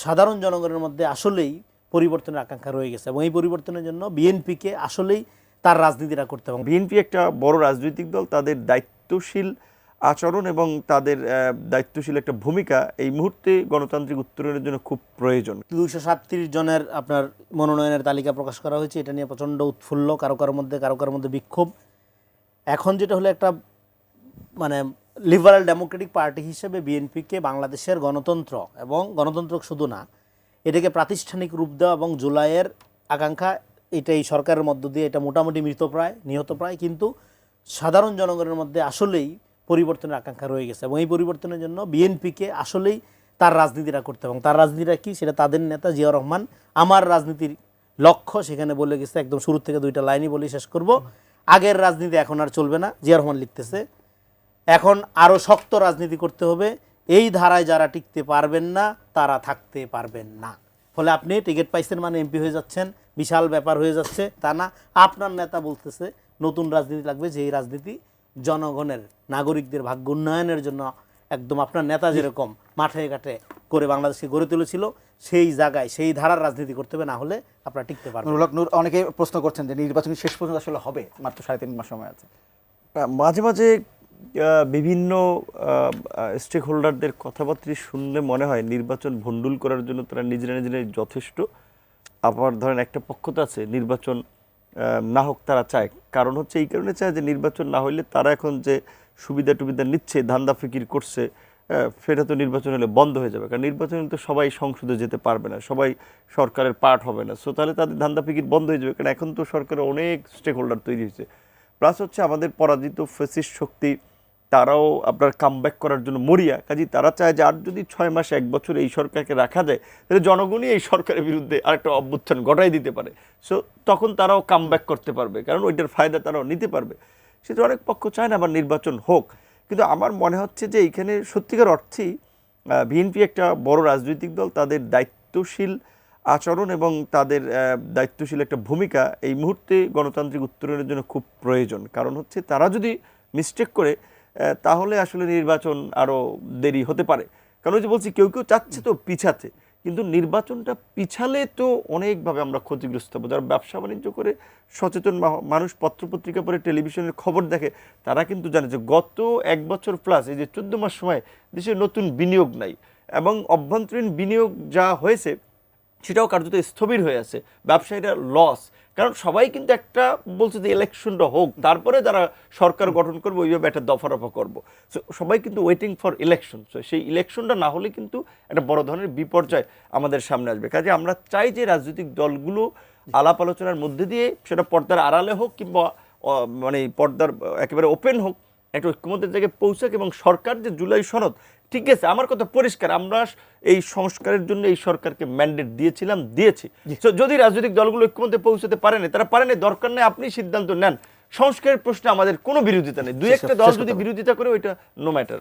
সাধারণ জনগণের মধ্যে আসলেই পরিবর্তনের আকাঙ্ক্ষা রয়ে গেছে এবং এই পরিবর্তনের জন্য বিএনপিকে আসলেই তার রাজনীতিটা করতে হবে। বিএনপি একটা বড় রাজনৈতিক দল, তাদের দায়িত্বশীল আচরণ এবং তাদের দায়িত্বশীল একটা ভূমিকা এই মুহূর্তে গণতান্ত্রিক উত্তরণের জন্য খুব প্রয়োজন। 237 জনের আপনার মনোনয়নের তালিকা প্রকাশ করা হয়েছে, এটা নিয়ে প্রচণ্ড উৎফুল্ল, কারো কারোর মধ্যে বিক্ষোভ। এখন যেটা হলো একটা মানে লিবারাল ডেমোক্রেটিক পার্টি হিসেবে বিএনপিকে বাংলাদেশের গণতন্ত্র এবং গণতন্ত্র শুধু না, এটাকে প্রাতিষ্ঠানিক রূপ দেওয়া এবং জুলাইয়ের আকাঙ্ক্ষা এটা এই সরকারের মধ্য দিয়ে এটা মোটামুটি নিহতপ্রায়, কিন্তু সাধারণ জনগণের মধ্যে আসলেই পরিবর্তনের আকাঙ্ক্ষা রয়ে গেছে এবং এই পরিবর্তনের জন্য বিএনপিকে আসলেই তার রাজনীতিটা করতে হবে। এবং তার রাজনীতিটা কি, সেটা তাদের নেতা জিয়াউর রহমান আমার রাজনীতির লক্ষ্য সেখানে বলে গেছে, একদম শুরু থেকে 2টা লাইনই বলে শেষ করব। আগের রাজনীতি এখন আর চলবে না, জিয়াউর রহমান লিখতেছে, এখন আরও শক্ত রাজনীতি করতে হবে, এই ধারায় যারা টিকতে পারবেন না তারা থাকতে পারবেন না। ফলে আপনি টিকিট পাইছেন মানে এমপি হয়ে যাচ্ছেন, বিশাল ব্যাপার হয়ে যাচ্ছে তা না। আপনার নেতা বলতেছে নতুন রাজনীতি লাগবে, যে এই রাজনীতি জনগণের নাগরিকদের ভাগ্য উন্নয়নের জন্য, একদম আপনার নেতা যেরকম মাঠে ঘাটে করে বাংলাদেশকে গড়ে তুলেছিল সেই জায়গায় সেই ধারার রাজনীতি করতে হবে, না হলে আপনারা টিকতে পারবেন। নূর, অনেকে প্রশ্ন করছেন যে নির্বাচন শেষ পর্যন্ত আসলে হবে, মাত্র 3.5 মাস সময় আছে। মাঝে মাঝে বিভিন্ন স্টেক হোল্ডারদের কথাবার্তা শুনলে মনে হয় নির্বাচন ভণ্ডুল করার জন্য তারা নিজেরাই যথেষ্ট। আবার ধরেন একটা পক্ষ তো আছে নির্বাচন না হোক তারা চায়, কারণ হচ্ছে এই কারণে চায় যে নির্বাচন না হইলে তারা এখন যে সুবিধা টুবিধা নিচ্ছে, ধান্দা ফিকির করছে, সেটা তো নির্বাচন হলে বন্ধ হয়ে যাবে। কারণ নির্বাচন তো সবাই সংসদে যেতে পারবে না, সবাই সরকারের পার্ট হবে না, সো তাহলে তাদের ধান্দা ফিকির বন্ধ হয়ে যাবে। কারণ এখন তো সরকারের অনেক স্টেক হোল্ডার তৈরি হয়েছে। প্লাস হচ্ছে আমাদের পরাজিত ফ্যাসিস্ট শক্তি তারাও আপনার কামব্যাক করার জন্য মরিয়া, কাজেই তারা চায় যে আর যদি 6 মাস 1 বছর এই সরকারকে রাখা যায় তাহলে জনগণই এই সরকারের বিরুদ্ধে আরেকটা অভ্যুত্থান ঘটাই দিতে পারে, সো তখন তারাও কামব্যাক করতে পারবে, কারণ ওইটার ফায়দা তারাও নিতে পারবে। সেটা অনেক পক্ষ চায় না আবার নির্বাচন হোক, কিন্তু আমার মনে হচ্ছে যে এইখানে সত্যিকার অর্থেই বিএনপি একটা বড় রাজনৈতিক দল, তাদের দায়িত্বশীল আচরণ এবং তাদের দায়িত্বশীল একটা ভূমিকা এই মুহূর্তে গণতান্ত্রিক উত্তরণের জন্য খুব প্রয়োজন। কারণ হচ্ছে তারা যদি মিস্টেক করে তাহলে আসলে নির্বাচন আরও দেরি হতে পারে। কারণ ওই যে বলছি কেউ চাচ্ছে তো পিছাতে, কিন্তু নির্বাচনটা পিছালে তো অনেকভাবে আমরা ক্ষতিগ্রস্ত হবো। যারা ব্যবসা বাণিজ্য করে সচেতন মানুষ, পত্রপত্রিকা পড়ে, টেলিভিশনের খবর দেখে, তারা কিন্তু জানে যে গত 1 বছর প্লাস এই যে 14 মাস সময় দেশে নতুন বিনিয়োগ নাই এবং অভ্যন্তরীণ বিনিয়োগ যা হয়েছে সেটাও কার্যত স্থবির হয়ে আছে। ব্যবসায়ীরা লস, কারণ সবাই কিন্তু একটা বলছে যে ইলেকশনটা হোক তারপরে যারা সরকার গঠন করবো, ওইভাবে একটা দফা করবো। সো সবাই কিন্তু ওয়েটিং ফর ইলেকশন। সো সেই ইলেকশনটা না হলে কিন্তু একটা বড় ধরনের বিপর্যয় আমাদের সামনে আসবে। কাজে আমরা চাই যে রাজনৈতিক দলগুলো আলাপ আলোচনার মধ্যে দিয়ে, সেটা পর্দার আড়ালে হোক কিংবা মানে পর্দার একেবারে ওপেন হোক, একটা ঐক্যমতের জায়গায় পৌঁছাক। এবং সরকার যে জুলাই সনদ, ঠিক আছে, আমার কথা পরিষ্কার, আমরা এই সংস্কারের জন্য এই সরকারকে ম্যান্ডেট দিয়েছি। যদি রাজনৈতিক দলগুলো ঐক্যমতে পৌঁছাতে পারেনি, তারা পারেনি, দরকার নেই আপনি সিদ্ধান্ত নেন। সংস্কারের প্রশ্নে আমাদের কোনো বিরোধিতা নেই, 2-1টা দল যদি বিরোধিতা করে ওইটা নো ম্যাটার।